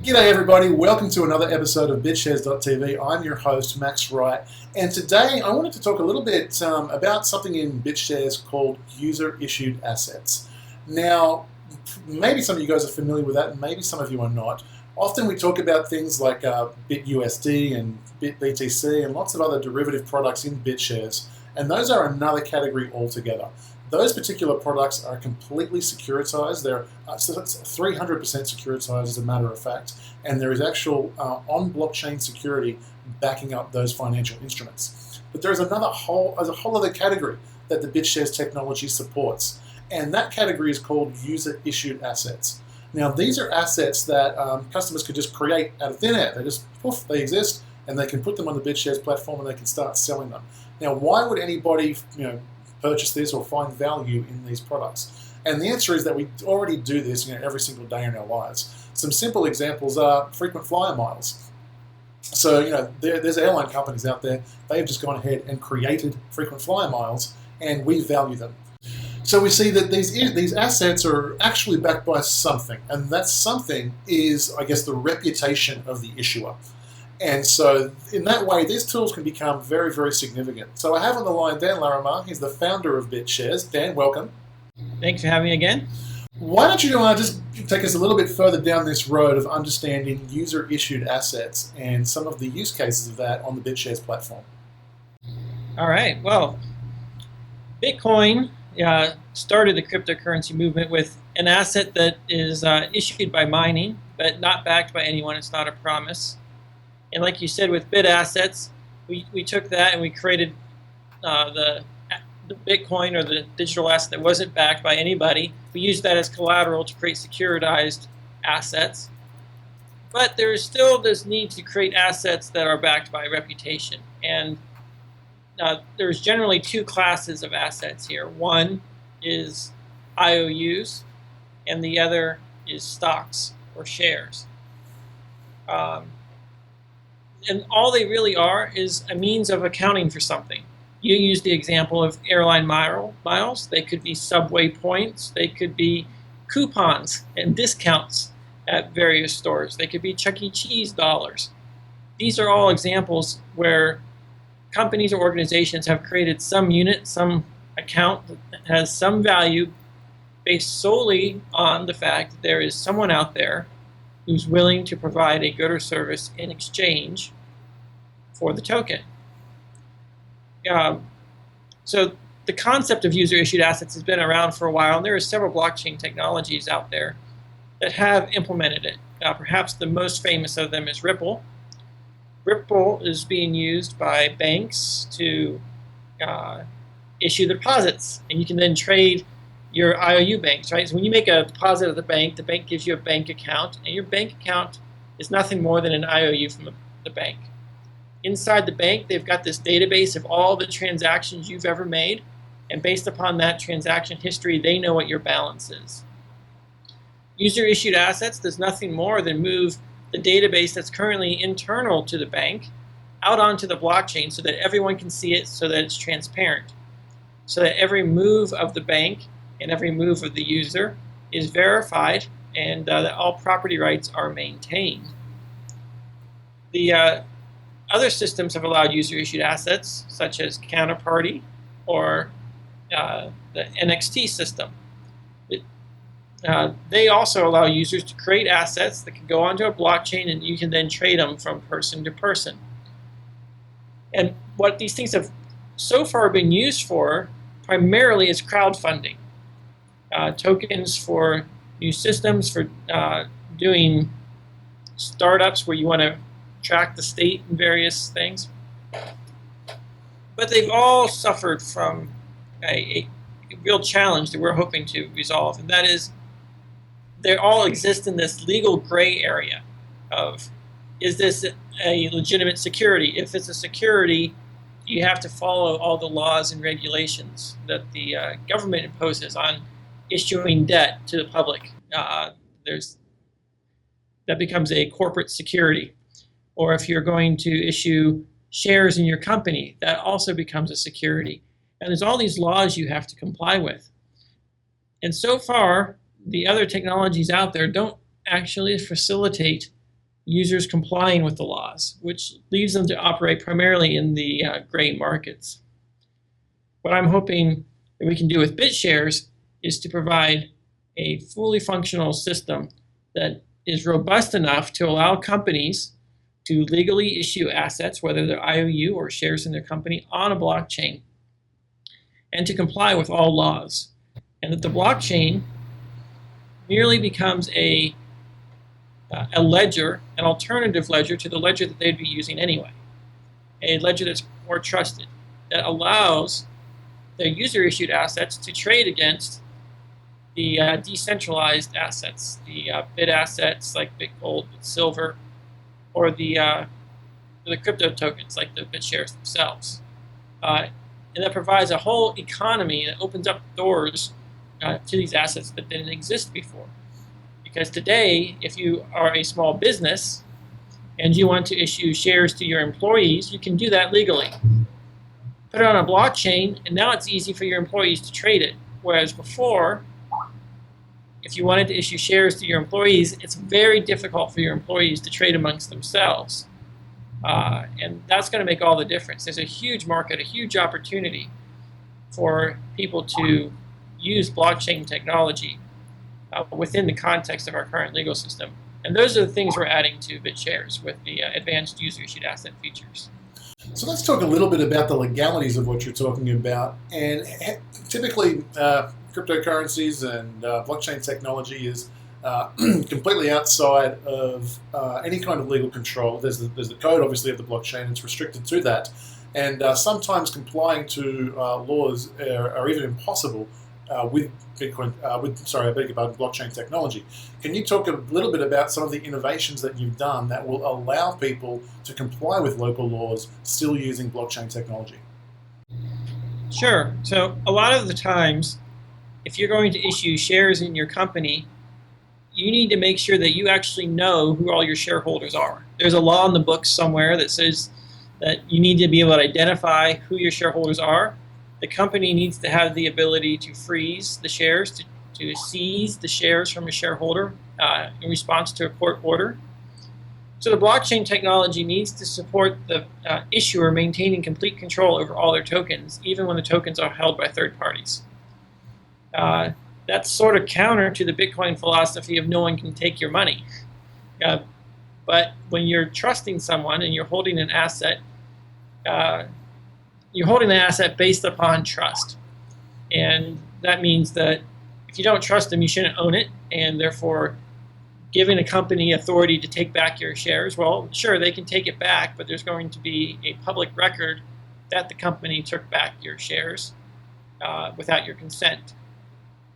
G'day everybody, welcome to another episode of BitShares.tv. I'm your host, Max Wright, and today I wanted to talk a little bit about something in BitShares called user-issued assets. Now, maybe some of you guys are familiar with that, and maybe some of you are not. Often we talk about things like BitUSD and BitBTC and lots of other derivative products in BitShares, and those are another category altogether. Those particular products are completely securitized. They're so that's 300% securitized, as a matter of fact, and there is actual on-blockchain security backing up those financial instruments. But there is a whole other category that the BitShares technology supports, and that category is called user-issued assets. Now, these are assets that customers could just create out of thin air. They exist, and they can put them on the BitShares platform, and they can start selling them. Now, why would anybody, purchase this or find value in these products? And the answer is that we already do this every single day in our lives. Some simple examples are frequent flyer miles. So there's airline companies out there, they have just gone ahead and created frequent flyer miles, and we value them. So we see that these assets are actually backed by something, and that something is, I guess, the reputation of the issuer. And so in that way, these tools can become very, very significant. So I have on the line Dan Larimar. He's the founder of BitShares. Dan, welcome. Thanks for having me again. Why don't you just take us a little bit further down this road of understanding user-issued assets and some of the use cases of that on the BitShares platform? All right. Well, Bitcoin started the cryptocurrency movement with an asset that is issued by mining, but not backed by anyone. It's not a promise. And like you said, with bit assets, we took that and we created the Bitcoin, or the digital asset that wasn't backed by anybody. We used that as collateral to create securitized assets. But there is still this need to create assets that are backed by reputation. And there's generally two classes of assets here. One is IOUs, and the other is stocks or shares. And all they really are is a means of accounting for something. You used the example of airline miles. They could be subway points. They could be coupons and discounts at various stores. They could be Chuck E. Cheese dollars. These are all examples where companies or organizations have created some unit, some account that has some value based solely on the fact that there is someone out there who's willing to provide a good or service in exchange for the token. So the concept of user-issued assets has been around for a while, and there are several blockchain technologies out there that have implemented it. Perhaps the most famous of them is Ripple. Ripple is being used by banks to issue the deposits, and you can then trade your IOU banks, right? So when you make a deposit at the bank gives you a bank account, and your bank account is nothing more than an IOU from the bank. Inside the bank, they've got this database of all the transactions you've ever made, and based upon that transaction history, they know what your balance is. User-issued assets does nothing more than move the database that's currently internal to the bank out onto the blockchain so that everyone can see it, so that it's transparent, so that every move of the bank and every move of the user is verified, and that all property rights are maintained. The other systems have allowed user-issued assets, such as Counterparty or the NXT system. They also allow users to create assets that can go onto a blockchain, and you can then trade them from person to person. And what these things have so far been used for primarily is crowdfunding. Tokens for new systems, for doing startups where you want to track the state in various things. But they've all suffered from a real challenge that we're hoping to resolve, and that is they all exist in this legal gray area of, is this a legitimate security? If it's a security, you have to follow all the laws and regulations that the government imposes on issuing debt to the public. That becomes a corporate security. Or if you're going to issue shares in your company, that also becomes a security. And there's all these laws you have to comply with. And so far, the other technologies out there don't actually facilitate users complying with the laws, which leaves them to operate primarily in the gray markets. What I'm hoping that we can do with BitShares is to provide a fully functional system that is robust enough to allow companies to legally issue assets, whether they're IOU or shares in their company, on a blockchain, and to comply with all laws. And that the blockchain merely becomes a ledger, an alternative ledger to the ledger that they'd be using anyway. A ledger that's more trusted, that allows their user-issued assets to trade against the decentralized assets, the bit assets like Bitgold, Silver, or the crypto tokens like the BitShares themselves. And that provides a whole economy that opens up doors to these assets that didn't exist before. Because today, if you are a small business and you want to issue shares to your employees, you can do that legally. Put it on a blockchain, and now it's easy for your employees to trade it. Whereas before, if you wanted to issue shares to your employees, it's very difficult for your employees to trade amongst themselves. And that's going to make all the difference. There's a huge market, a huge opportunity for people to use blockchain technology within the context of our current legal system. And those are the things we're adding to BitShares with the advanced user-issued asset features. So let's talk a little bit about the legalities of what you're talking about. And typically, cryptocurrencies and blockchain technology is completely outside of any kind of legal control. There's the code, obviously, of the blockchain. It's restricted to that. And sometimes complying to laws are even impossible with blockchain technology. Can you talk a little bit about some of the innovations that you've done that will allow people to comply with local laws still using blockchain technology? Sure. So a lot of the times, if you're going to issue shares in your company, you need to make sure that you actually know who all your shareholders are. There's a law in the books somewhere that says that you need to be able to identify who your shareholders are. The company needs to have the ability to freeze the shares, to seize the shares from a shareholder in response to a court order. So the blockchain technology needs to support the issuer maintaining complete control over all their tokens, even when the tokens are held by third parties. That's sort of counter to the Bitcoin philosophy of no one can take your money. But when you're trusting someone and you're holding an asset, you're holding the asset based upon trust. And that means that if you don't trust them, you shouldn't own it, and therefore giving a company authority to take back your shares, well, sure, they can take it back, but there's going to be a public record that the company took back your shares without your consent.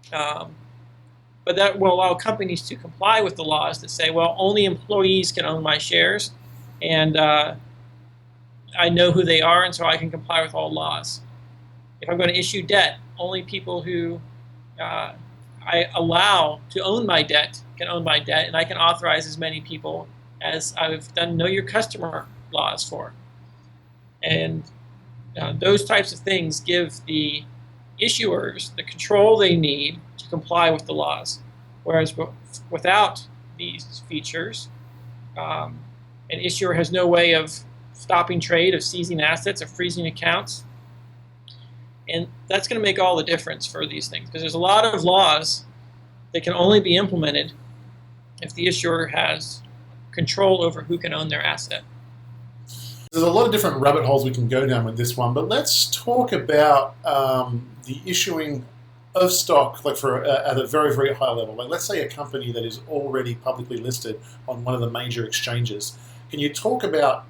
But that will allow companies to comply with the laws that say, well, only employees can own my shares, and I know who they are, and so I can comply with all laws. If I'm going to issue debt, only people who I allow to own my debt can own my debt, and I can authorize as many people as I've done know your customer laws for. And those types of things give the issuers the control they need to comply with the laws. Whereas without these features, an issuer has no way of stopping trade, of seizing assets, of freezing accounts. And that's going to make all the difference for these things, because there's a lot of laws that can only be implemented if the issuer has control over who can own their asset. There's a lot of different rabbit holes we can go down with this one, but let's talk about the issuing of stock, like at a very, very high level. Like, let's say a company that is already publicly listed on one of the major exchanges. Can you talk about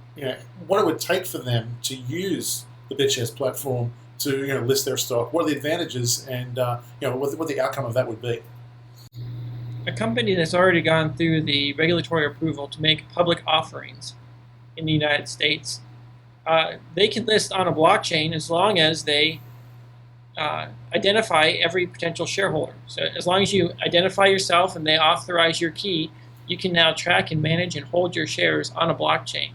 what it would take for them to use the BitShares platform to list their stock? What are the advantages, and what the outcome of that would be? A company that's already gone through the regulatory approval to make public offerings in the United States, they can list on a blockchain as long as they identify every potential shareholder. So as long as you identify yourself and they authorize your key, you can now track and manage and hold your shares on a blockchain.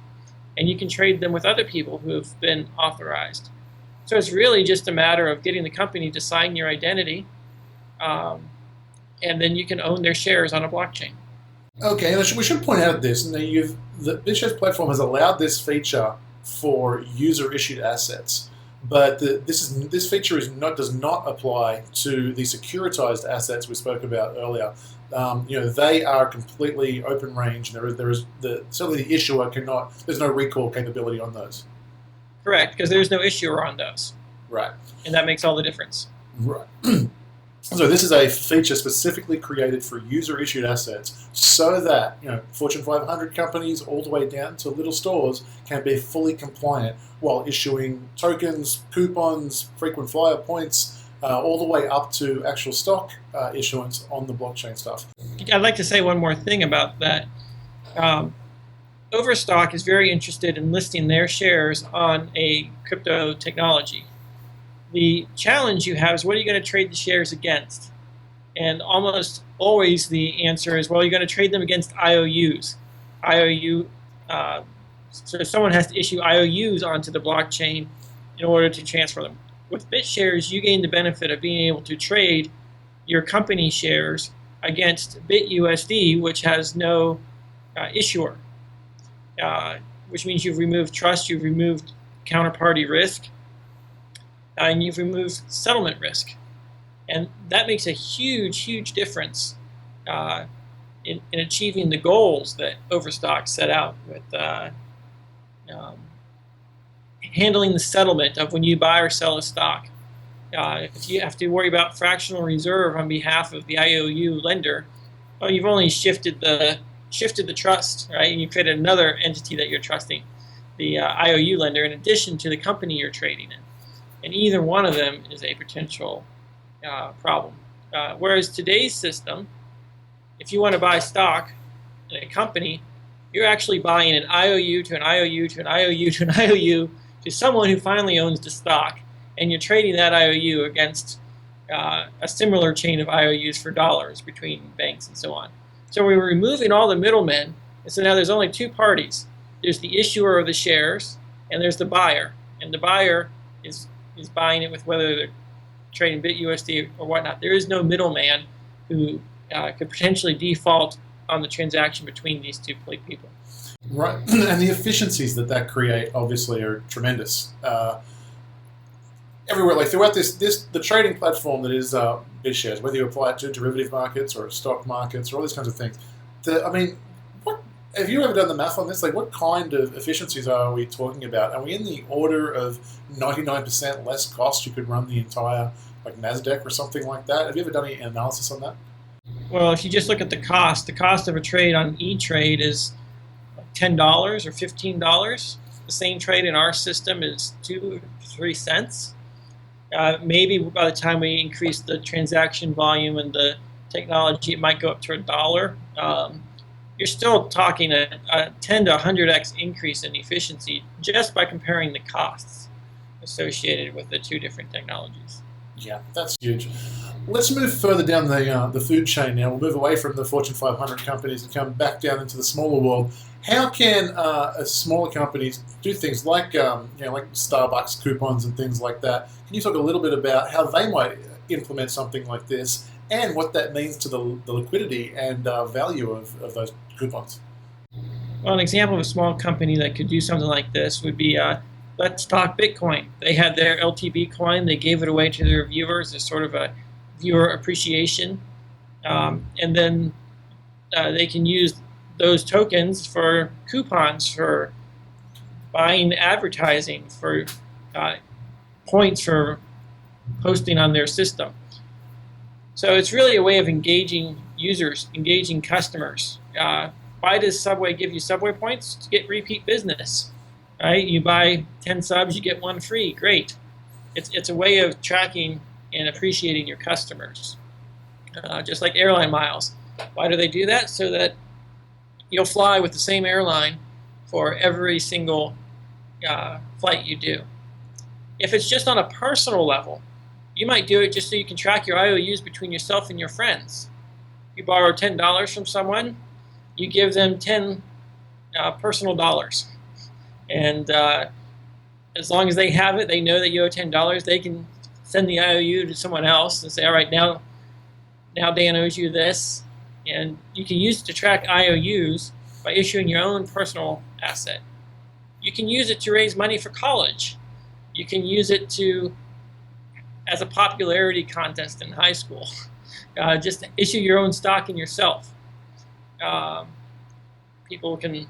And you can trade them with other people who have been authorized. So it's really just a matter of getting the company to sign your identity, and then you can own their shares on a blockchain. Okay, and we should point out this. Now, the BitShares platform has allowed this feature for user-issued assets, but this feature does not apply to the securitized assets we spoke about earlier. They are completely open range. Certainly the issuer cannot. There's no recall capability on those. Correct, because there's no issuer on those. Right. And that makes all the difference. Right. So this is a feature specifically created for user-issued assets, so that Fortune 500 companies all the way down to little stores can be fully compliant while issuing tokens, coupons, frequent flyer points, all the way up to actual stock issuance on the blockchain stuff. I'd like to say one more thing about that. Overstock is very interested in listing their shares on a crypto technology. The challenge you have is, what are you going to trade the shares against? And almost always the answer is, well, you're going to trade them against IOUs. So someone has to issue IOUs onto the blockchain in order to transfer them. With BitShares, you gain the benefit of being able to trade your company shares against BitUSD, which has no issuer, which means you've removed trust, you've removed counterparty risk, and you've removed settlement risk. And that makes a huge, huge difference in achieving the goals that Overstock set out with handling the settlement of when you buy or sell a stock. If you have to worry about fractional reserve on behalf of the IOU lender, well, you've only shifted the trust, right? And you created another entity that you're trusting, the IOU lender, in addition to the company you're trading in. And either one of them is a potential problem. Whereas today's system, if you want to buy stock in a company, you're actually buying an IOU to an IOU to an IOU to an IOU to someone who finally owns the stock, and you're trading that IOU against a similar chain of IOUs for dollars between banks and so on. So we're removing all the middlemen, and so now there's only two parties. There's the issuer of the shares, and there's the buyer. And the buyer is buying it with whether they're trading BitUSD or whatnot. There is no middleman who could potentially default on the transaction between these two people. Right, and the efficiencies that create obviously are tremendous. Everywhere, like throughout the trading platform that is BitShares, whether you apply it to derivative markets or stock markets or all these kinds of things. Have you ever done the math on this? Like, what kind of efficiencies are we talking about? Are we in the order of 99% less cost you could run the entire NASDAQ or something like that? Have you ever done any analysis on that? Well, if you just look at the cost of a trade on E-Trade is $10 or $15. The same trade in our system is 2 or 3 cents. Maybe by the time we increase the transaction volume and the technology, it might go up to $1. You're still talking a 10 to 100x increase in efficiency just by comparing the costs associated with the two different technologies. Yeah, that's huge. Let's move further down the food chain now. We'll move away from the Fortune 500 companies and come back down into the smaller world. How can smaller companies do things like like Starbucks coupons and things like that? Can you talk a little bit about how they might implement something like this and what that means to the liquidity and value of those coupons? Well, an example of a small company that could do something like this would be Let's Talk Bitcoin. They had their LTB coin. They gave it away to their viewers as sort of a viewer appreciation. And then they can use those tokens for coupons, for buying advertising, for points for posting on their system. So it's really a way of engaging users, engaging customers. Why does Subway give you Subway points? To get repeat business. Right? You buy 10 subs, you get 1 free. Great. It's a way of tracking and appreciating your customers. Just like airline miles. Why do they do that? So that you'll fly with the same airline for every single flight you do. If it's just on a personal level, you might do it just so you can track your IOUs between yourself and your friends. You borrow $10 from someone, you give them 10 personal dollars. And as long as they have it, they know that you owe $10, they can send the IOU to someone else and say, all right, now Dan owes you this. And you can use it to track IOUs by issuing your own personal asset. You can use it to raise money for college. You can use it as a popularity contest in high school. Just issue your own stock in yourself. People can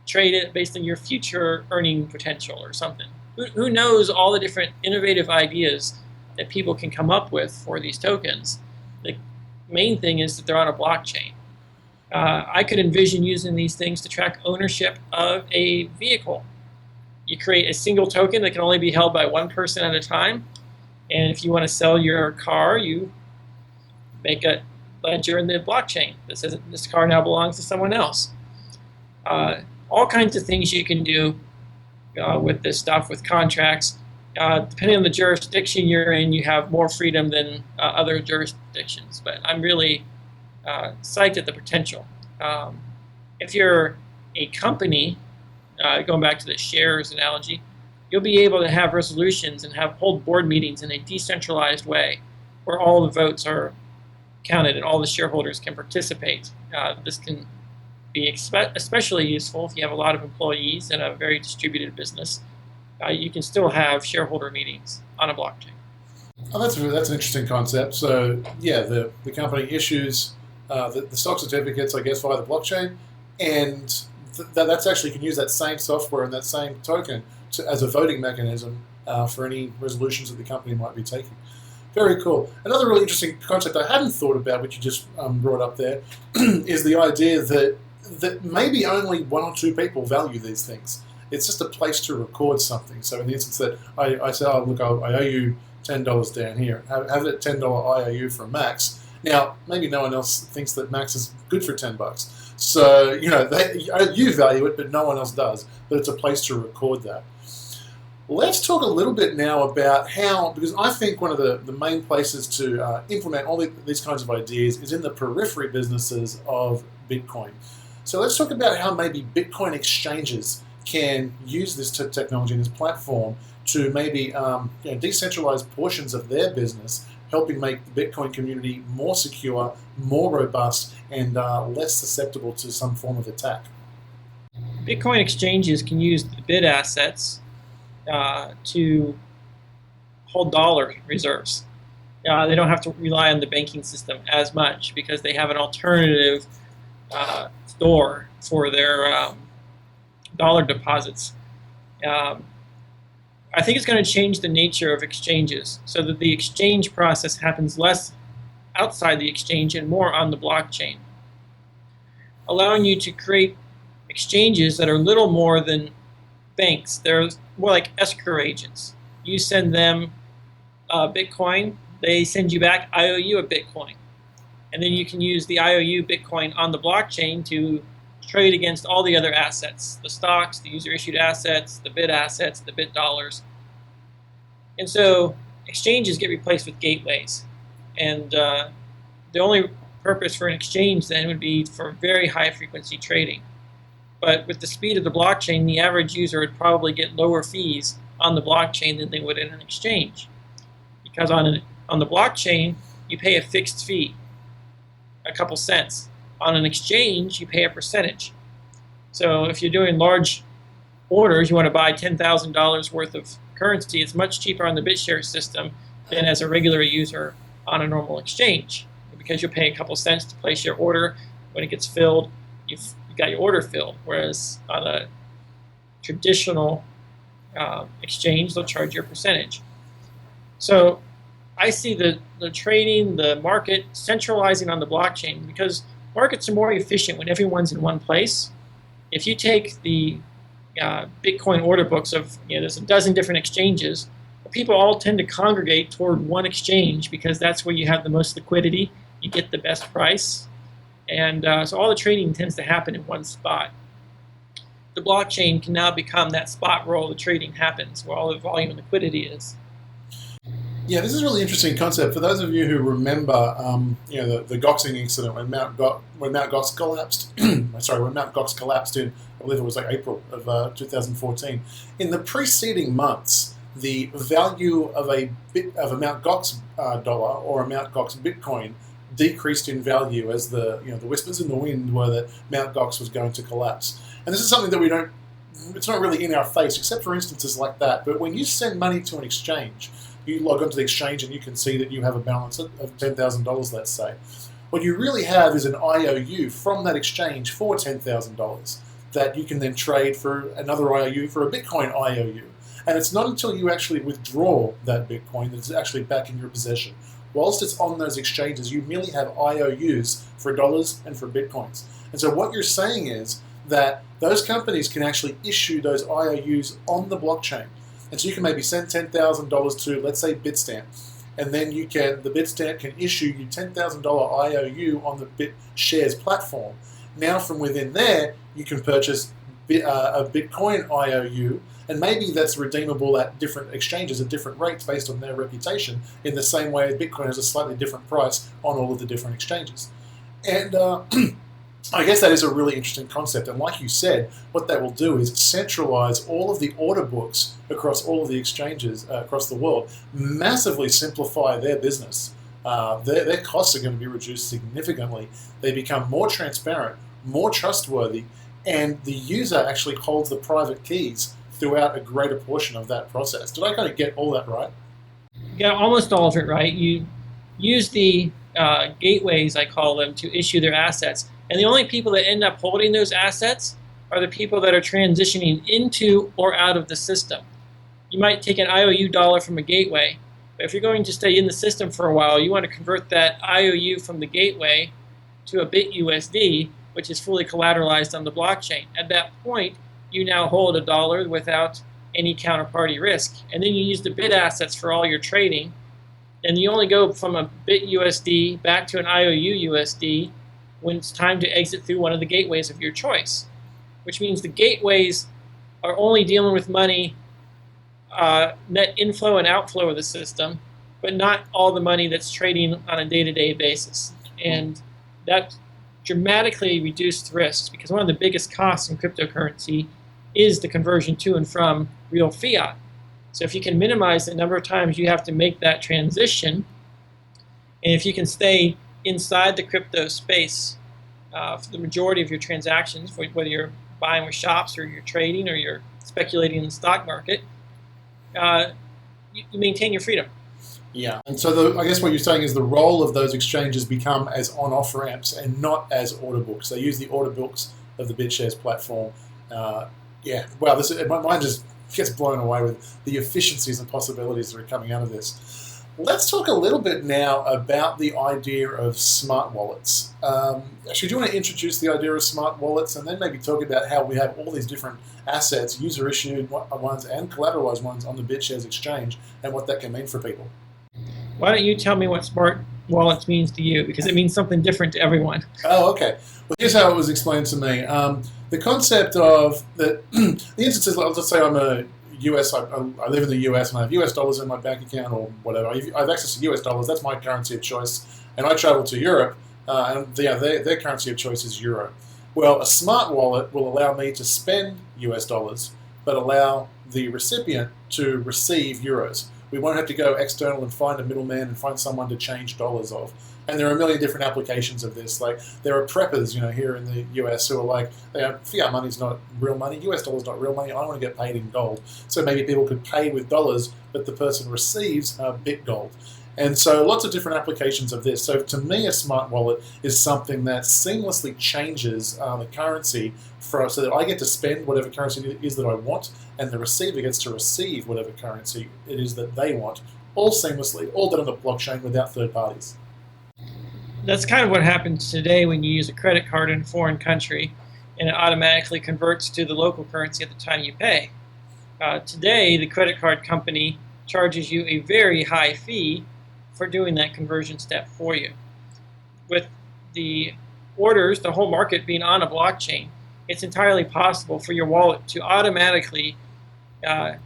trade it based on your future earning potential or something. Who knows all the different innovative ideas that people can come up with for these tokens? The main thing is that they're on a blockchain. I could envision using these things to track ownership of a vehicle. You create a single token that can only be held by one person at a time. And if you want to sell your car, you make a ledger in the blockchain that says this car now belongs to someone else. All kinds of things you can do with this stuff, with contracts. Depending on the jurisdiction you're in, you have more freedom than other jurisdictions. But I'm really psyched at the potential. If you're a company, going back to the shares analogy, you'll be able to have resolutions and hold board meetings in a decentralized way where all the votes are counted and all the shareholders can participate. This can be especially useful if you have a lot of employees in a very distributed business. You can still have shareholder meetings on a blockchain. Oh, that's an interesting concept. So, yeah, the company issues the stock certificates, I guess, via the blockchain, and that's actually, you can use that same software and that same token as a voting mechanism for any resolutions that the company might be taking. Very cool. Another really interesting concept I hadn't thought about, which you just brought up there, is the idea that maybe only one or two people value these things. It's just a place to record something. So in the instance that I say, oh, look, I owe you $10 down here, have it $10 IOU from Max. Now, maybe no one else thinks that Max is good for $10. So, you value it, but no one else does. But it's a place to record that. Let's talk a little bit now about how, because I think one of the main places to implement all these kinds of ideas is in the periphery businesses of Bitcoin. So let's talk about how maybe Bitcoin exchanges can use this technology and this platform to maybe decentralize portions of their business, helping make the Bitcoin community more secure, more robust, and less susceptible to some form of attack. Bitcoin exchanges can use the bid assets to hold dollar reserves. They don't have to rely on the banking system as much because they have an alternative store for their dollar deposits. I think it's going to change the nature of exchanges so that the exchange process happens less outside the exchange and more on the blockchain, allowing you to create exchanges that are little more than banks. They're more like escrow agents. You send them Bitcoin, they send you back IOU of Bitcoin. And then you can use the IOU Bitcoin on the blockchain to trade against all the other assets, the stocks, the user-issued assets, the bid assets, the bit dollars. And so exchanges get replaced with gateways. And the only purpose for an exchange then would be for very high-frequency trading. But with the speed of the blockchain, the average user would probably get lower fees on the blockchain than they would in an exchange. Because on the blockchain, you pay a fixed fee, a couple cents. On an exchange, you pay a percentage. So if you're doing large orders, you want to buy $10,000 worth of currency, it's much cheaper on the BitShares system than as a regular user on a normal exchange. Because you'll pay a couple cents to place your order. When it gets filled, you've got your order filled. Whereas on a traditional exchange, they'll charge you a percentage. So I see the trading, the market centralizing on the blockchain because markets are more efficient when everyone's in one place. If you take the Bitcoin order books of, there's a dozen different exchanges, people all tend to congregate toward one exchange because that's where you have the most liquidity, you get the best price, and so all the trading tends to happen in one spot. The blockchain can now become that spot where all the trading happens, where all the volume and liquidity is. Yeah, this is a really interesting concept. For those of you who remember, the Goxing incident when Mount Gox collapsed. When Mount Gox collapsed in, I believe it was like April of 2014. In the preceding months, the value of a Mount Gox dollar or a Mount Gox Bitcoin decreased in value as the whispers in the wind were that Mt. Gox was going to collapse. And this is something that we don't. It's not really in our face, except for instances like that. But when you send money to an exchange, you log onto the exchange and you can see that you have a balance of $10,000, let's say. What you really have is an IOU from that exchange for $10,000 that you can then trade for another IOU for a Bitcoin IOU. And it's not until you actually withdraw that Bitcoin that it's actually back in your possession. Whilst it's on those exchanges, you merely have IOUs for dollars and for Bitcoins. And so what you're saying is that those companies can actually issue those IOUs on the blockchain. And so you can maybe send $10,000 to, let's say, Bitstamp. And then the Bitstamp can issue you $10,000 IOU on the BitShares platform. Now from within there, you can purchase a Bitcoin IOU, and maybe that's redeemable at different exchanges at different rates based on their reputation, in the same way Bitcoin has a slightly different price on all of the different exchanges. And I guess that is a really interesting concept. And like you said, what that will do is centralize all of the order books across all of the exchanges across the world, massively simplify their business. Their costs are going to be reduced significantly. They become more transparent, more trustworthy, and the user actually holds the private keys throughout a greater portion of that process. Did I kind of get all that right? Yeah, almost all of it right. You use the gateways, I call them, to issue their assets. And the only people that end up holding those assets are the people that are transitioning into or out of the system. You might take an IOU dollar from a gateway, but if you're going to stay in the system for a while, you want to convert that IOU from the gateway to a BitUSD, which is fully collateralized on the blockchain. At that point, you now hold a dollar without any counterparty risk. And then you use the bit assets for all your trading. And you only go from a BitUSD back to an IOU USD when it's time to exit through one of the gateways of your choice, which means the gateways are only dealing with money, net inflow and outflow of the system, but not all the money that's trading on a day-to-day basis. And that dramatically reduced risks, because one of the biggest costs in cryptocurrency is the conversion to and from real fiat. So if you can minimize the number of times you have to make that transition, and if you can stay inside the crypto space for the majority of your transactions, whether you're buying with shops or you're trading or you're speculating in the stock market, you maintain your freedom. Yeah, and so I guess what you're saying is the role of those exchanges become as on-off ramps and not as order books. They use the order books of the BitShares platform. Yeah, wow, my mind just gets blown away with the efficiencies and possibilities that are coming out of this. Let's talk a little bit now about the idea of smart wallets. Actually, do you want to introduce the idea of smart wallets and then maybe talk about how we have all these different assets, user-issued ones and collateralized ones on the BitShares exchange, and what that can mean for people? Why don't you tell me what smart wallets means to you, because it means something different to everyone. Oh, okay. Well, here's how it was explained to me. The concept of the instances, let's say I'm a US, I live in the US and I have US dollars in my bank account or whatever. I have access to US dollars, that's my currency of choice. And I travel to Europe and their currency of choice is euro. Well, a smart wallet will allow me to spend US dollars, but allow the recipient to receive euros. We won't have to go external and find a middleman and find someone to change dollars of. And there are a million different applications of this. Like there are preppers, here in the US who are like, fiat money's not real money, US dollars not real money. I want to get paid in gold. So maybe people could pay with dollars, but the person receives bit gold. And so lots of different applications of this. So to me, a smart wallet is something that seamlessly changes the currency so that I get to spend whatever currency it is that I want, and the receiver gets to receive whatever currency it is that they want, all seamlessly, all done on the blockchain without third parties. That's kind of what happens today when you use a credit card in a foreign country, and it automatically converts to the local currency at the time you pay. Today, the credit card company charges you a very high fee for doing that conversion step for you. With the orders, the whole market being on a blockchain, it's entirely possible for your wallet to automatically buy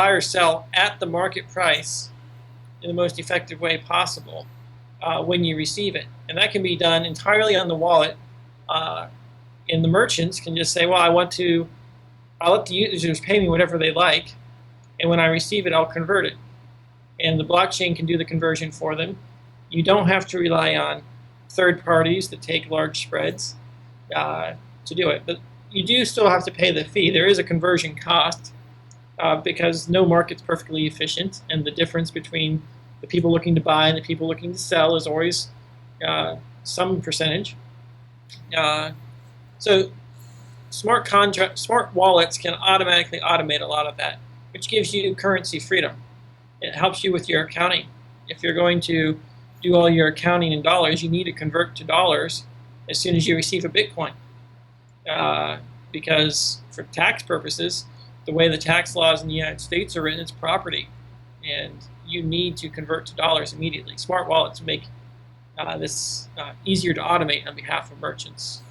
or sell at the market price in the most effective way possible when you receive it. And that can be done entirely on the wallet. And the merchants can just say, well, I'll let the users pay me whatever they like, and when I receive it, I'll convert it. And the blockchain can do the conversion for them. You don't have to rely on third parties that take large spreads to do it. But you do still have to pay the fee. There is a conversion cost because no market's perfectly efficient, and the difference between the people looking to buy and the people looking to sell is always some percentage. So smart wallets can automatically automate a lot of that, which gives you currency freedom. It helps you with your accounting. If you're going to do all your accounting in dollars, you need to convert to dollars as soon as you receive a Bitcoin. Because for tax purposes, the way the tax laws in the United States are written, it's property, and you need to convert to dollars immediately. Smart wallets make this easier to automate on behalf of merchants.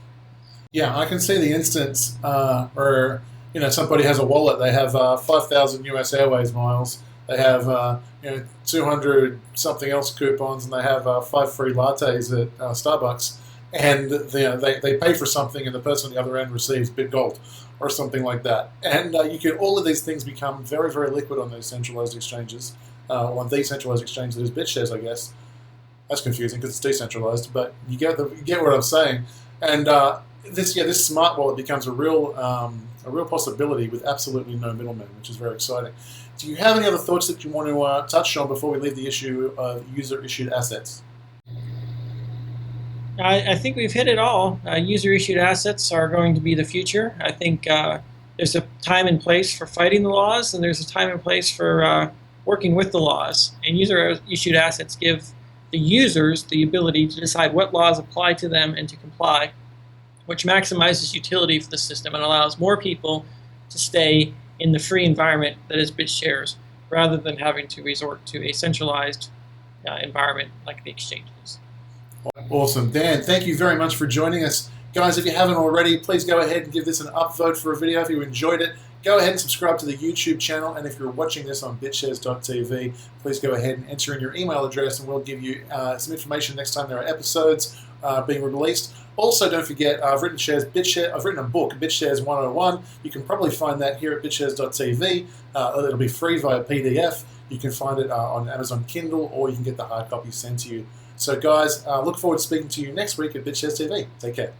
Yeah, I can see the instance where somebody has a wallet. They have 5,000 US Airways miles. They have 200 something else coupons, and they have 5 free lattes at Starbucks. And they pay for something, and the person on the other end receives BitGold or something like that. And all of these things become very, very liquid on those centralized exchanges. On the centralized exchange that is BitShares, I guess. That's confusing because it's decentralized, but you get what I'm saying. And this smart wallet becomes a real possibility with absolutely no middlemen, which is very exciting. Do you have any other thoughts that you want to touch on before we leave the issue of user-issued assets? I think we've hit it all. User-issued assets are going to be the future. I think there's a time and place for fighting the laws, and there's a time and place for working with the laws. And user-issued assets give the users the ability to decide what laws apply to them and to comply, which maximizes utility for the system and allows more people to stay in the free environment that is BitShares, rather than having to resort to a centralized environment like the exchanges. Awesome. Dan, thank you very much for joining us. Guys, if you haven't already, please go ahead and give this an upvote for a video. If you enjoyed it, go ahead and subscribe to the YouTube channel. And if you're watching this on BitShares.tv, please go ahead and enter in your email address, and we'll give you some information next time there are episodes being released. Also, don't forget, I've written a book, BitShares 101. You can probably find that here at BitShares.tv. It'll be free via PDF. You can find it on Amazon Kindle, or you can get the hard copy sent to you. So, guys, look forward to speaking to you next week at BitShares TV. Take care.